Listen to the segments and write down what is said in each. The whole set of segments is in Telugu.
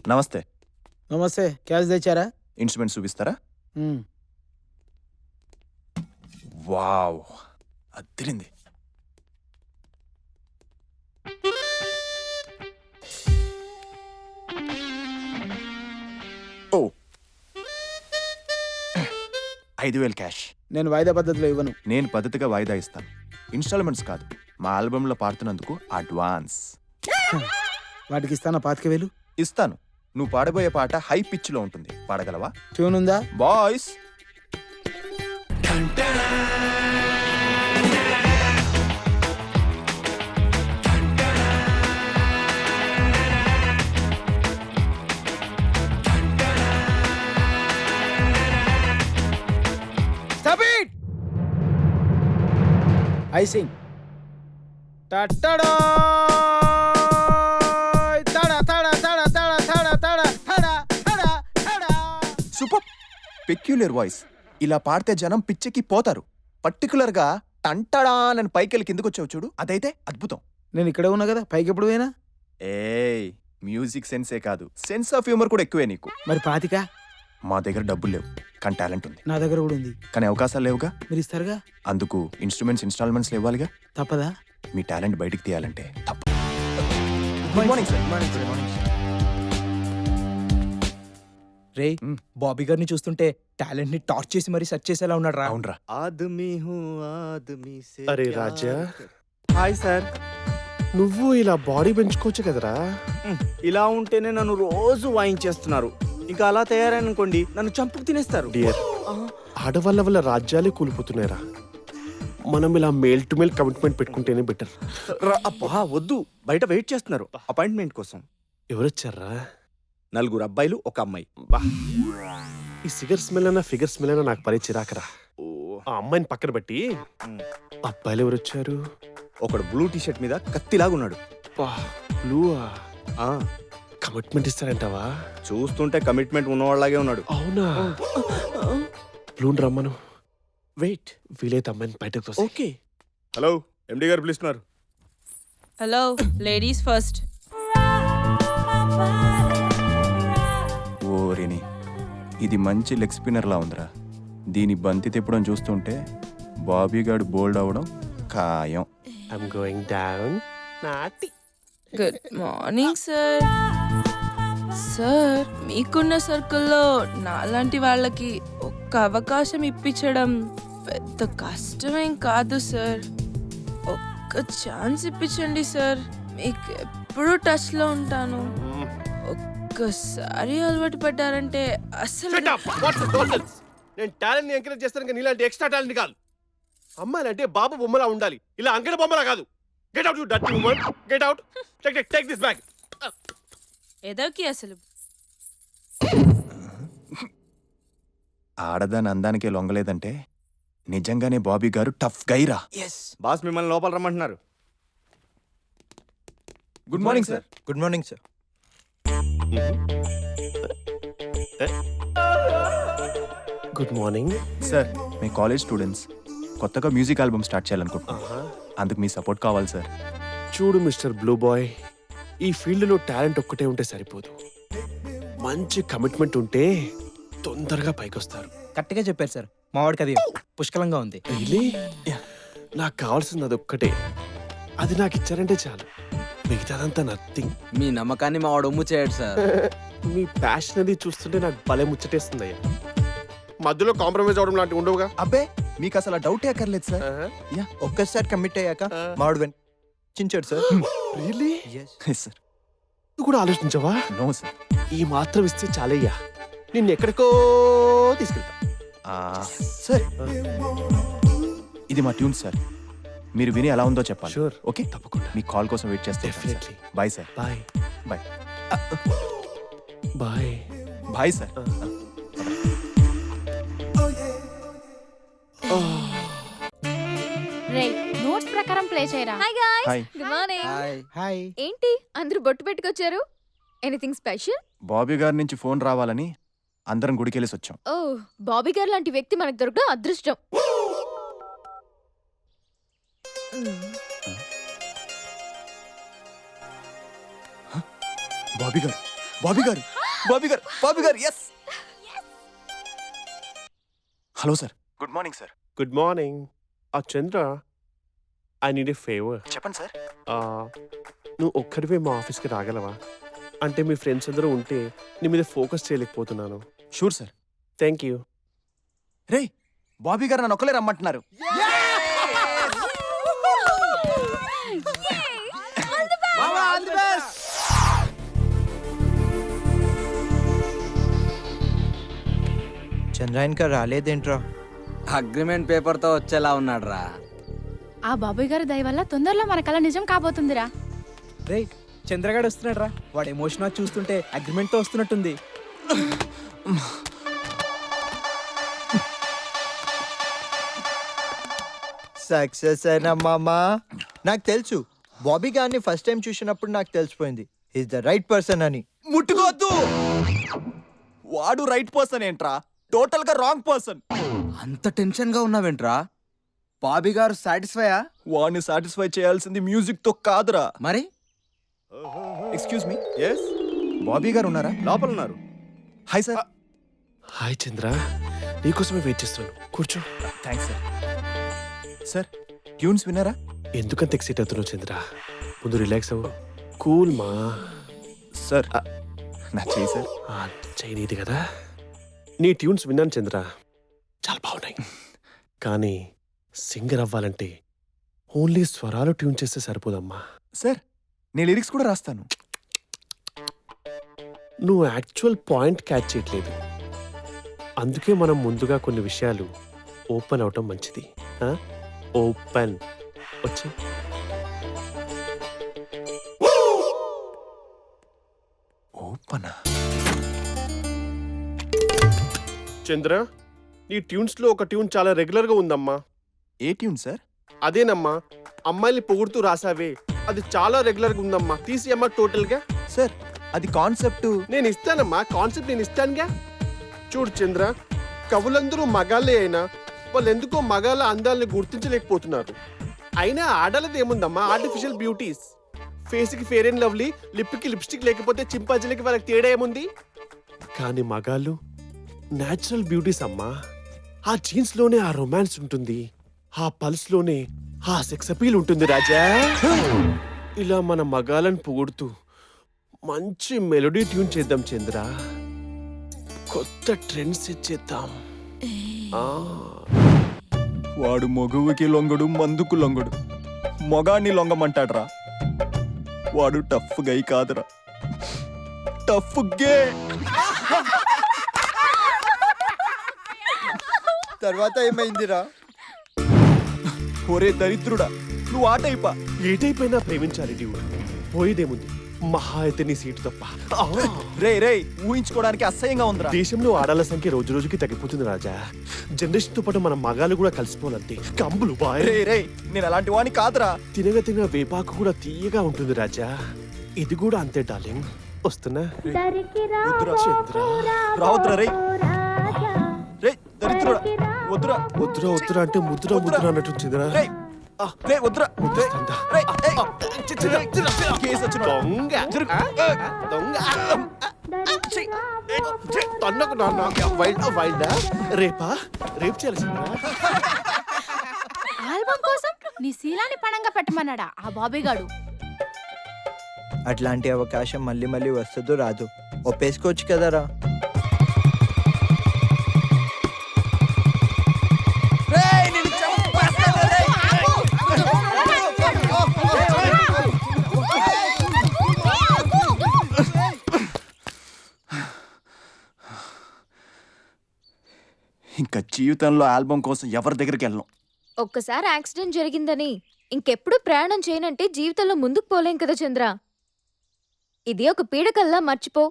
నమస్తే. నమస్తే. క్యాష్ తెచ్చారా? ఇన్స్ట్రుమెంట్స్ చూపిస్తారా? వావ్, అదిరింది. ఓ 5,000 క్యాష్. నేను వాయిదా పద్ధతిలో ఇవ్వను. నేను పద్ధతిగా వాయిదా ఇస్తాను. ఇన్స్టాల్మెంట్స్ కాదు, మా ఆల్బంలో పాడుతున్నందుకు అడ్వాన్స్. వాటికి ఇస్తానా 25,000? ఇస్తాను. నువ్వు పాడబోయే పాట హై పిచ్ లో ఉంటుంది, పాడగలవా? ట్యూన్ ఉందా? Boys. Stop it! I sing. Ta-ta-da! Super peculiar voice. ఇలా పాడితే జనం పిచ్చికి పోతారు. పర్టికులర్ గా టంటడా అని పైకెళ్ళి కిందకు వచ్చావు చూడు, అదైతే అద్భుతం. నేను ఇక్కడే ఉన్నా కదా, పైకి ఎప్పుడు పోయినా? ఏయ్, మ్యూజిక్ సెన్సే కాదు, సెన్స్ ఆఫ్ హ్యూమర్ కూడా ఎక్కువే నీకు. మరి 25? మా దగ్గర డబ్బులు లేవు, కానీ టాలెంట్ ఉంది. నా దగ్గర కూడా ఉంది, కానీ అవకాశాలు లేవుగా. మీరు ఇస్తారుగా. అందుకు ఇన్స్ట్రుమెంట్స్ ఇన్స్టాల్మెంట్స్ ఇవ్వాలిగా. తప్పదా? మీ టాలెంట్ బయటికి తీయాలంటే తప్ప. Good morning sir. రే, బాబీ గారిని చూస్తుంటే టాలెంట్ ని టార్చ్ చేసి మరీ సెర్చ్ చేసేలా ఉన్నాడు రా. అవునరా. అరే రాజా, హాయ్ సార్. నువ్వు ఇలా బాడీ పెంచుకోవచ్చు కదరా. ఇలా ఉంటేనే నన్ను రోజు వాయించేస్తున్నారు. ఇంకా అలా తయారనుకోండి నన్ను చంపుకు తినేస్తారు. డియర్, ఆడవాళ్ళ వల్ల రాజ్యాలే కూలిపోతున్నాయిరా. మనం ఇలా మేల్ టు మేల్ కమిట్మెంట్ పెట్టుకుంటేనే బెటర్. అబ్బా వద్దు, బయట వెయిట్ చేస్తున్నారు అపాయింట్మెంట్ కోసం. ఎవరొచ్చారా? 4 అబ్బాయిలు, 1 అమ్మాయి. బా, ఈ సిగర్ స్మెల్ అన్న ఫిగర్ స్మెల్ అన్న నాకు పరి చిరాకరా. ఆ అమ్మాయిని పక్కన బట్టి అబ్బాయిలు ఎవరొచ్చారు? ఒకడు బ్లూ టీ షర్ట్ మీద కత్తిలాగున్నాడు. బ్లూవా? కమిట్మెంట్ ఇస్తారంటావా? చూస్తుంటే కమిట్మెంట్ ఉన్నవాళ్ళలాగే ఉన్నాడు. అవునా? బ్లూని రమ్మను. వెయిట్, వీలైతే అమ్మాయిని బయటకు తోసేయ్. ఓకే. హలో, ఎండి గారు పిలుస్తున్నారు. Hello, ladies first. ఓరిని, ఇది మంచి లెగ్ స్పిన్నర్ లా ఉందిరా. దీని బంతి తిప్పడం చూస్తుంటే బాబీ గాడు బోల్డ్ అవడం ఖాయం. I'm going down. నాటి. Good morning sir. సార్, మీకున్న సర్కిల్లో నాలాంటి వాళ్ళకి ఒక్క అవకాశం ఇప్పించడం పెద్ద కష్టమేం కాదు సార్. ఒక్క ఛాన్స్ ఇప్పించండి సార్, మీకు ఎప్పుడు టచ్లో ఉంటాను. ఒక్కసారి అలవాటు పడ్డారంటే అసలు. Shut up! What's the nonsense? నేను టాలెంట్ ని ఎంకరేజ్ చేస్తాను కానీ నీలాంటి ఎక్స్ట్రా టాలెంట్ కాదు. అమ్మాయిలంటే బాబు బొమ్మలా ఉండాలి, ఇలా అంగడి బొమ్మలా కాదు. Get out you dirty woman, get out. Take this bag. ఏదోకి అసలు. ఆడదాని అందానికే లొంగలేదంటే నిజంగానే బాబీ గారు టఫ్ గైరా. బాస్ మిమ్మల్ని లోపల రమ్మంటున్నారు. Good morning sir. Good morning sir. Good morning sir, మీ కాలేజ్ స్టూడెంట్స్ కొత్తగా మ్యూజిక్ ఆల్బమ్ స్టార్ట్ చేయాలనుకుంటున్నాం. అందుకు మీ సపోర్ట్ కావాలి సార్. చూడు మిస్టర్ బ్లూ బాయ్, ఈ ఫీల్డ్ లో టాలెంట్ ఒక్కటే ఉంటే సరిపోదు. మంచి కమిట్మెంట్ ఉంటే తొందరగా పైకొస్తారు. కరెక్ట్గా చెప్పారు సార్. మా వాడికి అది పుష్కలంగా ఉంది. రియలీ? నాకు కావాల్సింది అదొక్కటే. అది నాకు ఇచ్చారంటే చాలు, మిగతాదంతా నథింగ్. మీ నమ్మకాన్ని మా వాడు ఒమ్ము చేయడు సార్. మీ ప్యాషన్ అది చూస్తుంటే నాకు భలే ముచ్చటేస్తుందయ్యా. మధ్యలో కాంప్రమైజ్ అవడం లాంటివి ఉండవుగా. అబ్బే, మీకు అసలు డౌటే అక్కర్లేదు సార్. ఒక్కసారి కమిట్ అయ్యాక మావాడు చించాడు సార్. రియలీ? సార్, నువ్వు కూడా ఆలోచించవా? No sir. ఈ మాత్రం ఇస్తే చాలయ్యా, నిన్ను ఎక్కడికో తీసుకెళ్తా. సార్, ఇది మా ట్యూన్ సార్. మీరు విని ఎలా ఉందో చెప్పాలి. Sure. ఓకే, తప్పకుండా. మీ కాల్ కోసం వెయిట్ చేస్తే. Definitely. Bye sir. Bye bye. Bye bye sir. రే, నోట్స్ ప్రకారం ప్లే చేయరా. Hi guys, hi. Good morning. Hi. ఏంటి అందరూ బొట్టు పెట్టుకొచ్చారు? Anything special? బాబీ గారి నుంచి ఫోన్ రావాలని అందరం గుడికెళ్ళేసి వచ్చాం. ఓ, బాబీ గారు లాంటి వ్యక్తి మనకు దొరకడం అదృష్టం. బాబీ గారు బాబీ గారు బాబీ గారు yes. Hello sir, good morning sir. Good morning. Chandra, I need a favour. చెప్పండి సార్. నువ్వు ఒక్కడివే మా ఆఫీస్కి రాగలవా? అంటే మీ ఫ్రెండ్స్ అందరూ ఉంటే నీ మీద ఫోకస్ చేయలేకపోతున్నాను. Sure sir. Thank you. రే, బాబీ గారు నన్ను ఒక్కలే రమ్మంటున్నారు. చంద్ర ఇంకా రాలేదేంట్రా? అగ్రిమెంట్ పేపర్ తో వచ్చేలా ఉన్నాడు రా. ఆ బాబాయ్ గారి దయ వల్ల తొందరలో మన కళ నిజం కాబోతుందిరా. రే, చంద్రగాడు వస్తున్నాడు రా. వాడు ఎమోషన్ చూస్తుంటే అగ్రిమెంట్ తో వస్తున్నట్టుంది. సక్సెస్ అయినా మామా. నాకు తెలుసు, బాబీ గారిని ఫస్ట్ టైం చూసినప్పుడు నాకు తెలిసిపోయింది ఈజ్ ద రైట్ పర్సన్ అని. ముట్టుకోవద్దు. వాడు రైట్ పర్సన్ ఏంట్రా, టోటల్ గా రాంగ్ పర్సన్. అంత టెన్షన్ గా ఉన్నావేంట్రా? బాబీ గారు సాటిస్ఫైయా? వాడిని సాటిస్ఫై చేయాల్సింది మ్యూజిక్ తో కాదురా. మరి ఎక్స్క్యూజ్ మీ, ఎస్, బాబీ గారు ఉన్నారా? లోపల ఉన్నారు. Hi sir. హాయ్ చంద్ర, నీకోసమే వెయిట్ చేస్తున్నాను. కూర్చో. Thanks sir. సార్, ట్యూన్స్ విన్నారా? ఎందుకంత ఎక్సైట్ అవుతున్నావు చంద్ర? ముందు రిలాక్స్ అవ్వు. కూల్ మా. సార్, నా చేయి సార్. చైనీది కదా. నీ ట్యూన్స్ విన్నాను చంద్ర, చాలా బాగున్నాయి. కానీ సింగర్ అవ్వాలంటే ఓన్లీ స్వరాలు ట్యూన్ చేస్తే సరిపోదమ్మా. సార్, నేను లిరిక్స్ కూడా రాస్తాను. నువ్వు యాక్చువల్ పాయింట్ క్యాచ్ చేయట్లేదు. అందుకే మనం ముందుగా కొన్ని విషయాలు ఓపెన్ అవటం మంచిది. ఓపెన్ వచ్చి ఓపనా? చంద్ర, నీ ట్యూన్స్ లో ఒక ట్యూన్ చాలా రెగ్యులర్ గా ఉందమ్మా. ఏ ట్యూన్ సార్? అదేనమ్మా, అమ్మాయిని పొగుడుతూ రాసావే, అది చాలా రెగ్యులర్ గా ఉందమ్మా. తీసి అమ్మా టోటల్ గా. సార్, అది కాన్సెప్ట్. నేను ఇస్తానమ్మా, కాన్సెప్ట్ నేను ఇస్తానుగా. చూడు చంద్ర, కవులందరూ మగాళ్ళే అయినా వాళ్ళు ఎందుకో మగాళ్ళ అందాలని గుర్తించలేకపోతున్నారు. అయినా ఆడాలది ఏముందమ్మా, ఆర్టిఫిషియల్ బ్యూటీస్. ఫేస్ కి ఫేర్ అండ్ లవ్లీ, లిప్ కి లిప్స్టిక్ లేకపోతే చింపాజీలకి వాళ్ళకి తేడా ఏముంది? కానీ మగాళ్ళు న్యాచురల్ బ్యూటీస్ అమ్మా. ఆ జీన్స్ లోనే ఆ రొమాన్స్ ఉంటుంది, ఆ పల్స్ లోనే ఆ సెక్స్ అపీల్ ఉంటుంది రాజా. ఇలా మన మగాళ్ళని పొగుడుతూ మంచి మెలోడీ ట్యూన్ చేద్దాం చంద్ర. కొత్త ట్రెండ్స్ ఇచ్చేద్దాం. వాడు మగువుకి లొంగడు, మందుకు లొంగడు. మొగాన్ని లొంగమంటాడ్రా. వాడు టఫ్ గై కాదురా, టఫ్ గే. తర్వాత ఏమైందిరా? ఒరే దరిద్రుడా, నువ్వు ఆ టైపా? ఏ టైప్ అయినా ప్రేమించాలి డ్యూడ్. పోయేదేముంది, మహా అయితే నీ సీటు తప్ప. రే రే, ఊహించుకోవడానికి అసహ్యంగా ఉందిరా. దేశంలో ఆడాల సంఖ్య రోజు రోజుకి తగ్గిపోతుంది రాజా. జనరేషన్ తో పాటు మన మగాళ్ళు కూడా కలిసిపోవాలంతే. కంబులు బాయ్. రే రే, నేను అలాంటి వాణ్ణి కాదురా. తినగా తినగా వేపాకు కూడా తీయగా ఉంటుంది రాజా. ఇది కూడా అంతే డార్లింగ్. వస్తున్నా వద్దురా. చంద్ర. రావద్దురా రే. రే దరిద్రుడా, వద్దురా. వద్దురా వద్దురా అంటే ముద్దురా ముద్దురా అన్నట్టు చంద్ర. రే రే, వద్దురా. ముద్దిస్తాందా? రేయ్, ఏయ్. కేసు వచ్చిన దొంగ దొంగ తన్నకు నాన్న వైల్డ్ వైల్డ్. రేపా? రేపు చేయాలి చంద్ర. ఆల్బమ్ కోసం నీ శీలాన్ని పణంగా పెట్టమన్నాడా ఆ బాబాయ్ గాడు? అట్లాంటి అవకాశం మళ్ళీ మళ్ళీ వస్తుందో రాదు, ఒప్పేసుకోవచ్చు కదరా. ఇంకా జీవితంలో ఆల్బమ్ కోసం ఎవరి దగ్గరికి వెళ్ళను. ఒక్కసారి యాక్సిడెంట్ జరిగిందని ఇంకెప్పుడు ప్రయాణం చేయనంటే జీవితంలో ముందుకు పోలేం కదా చంద్ర. ఇది ఒక పీడకల్లా మర్చిపో.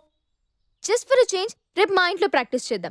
జస్ట్ ఫర్ చేంజ్ రేపు మా ఇంట్లో ప్రాక్టీస్ చేద్దాం.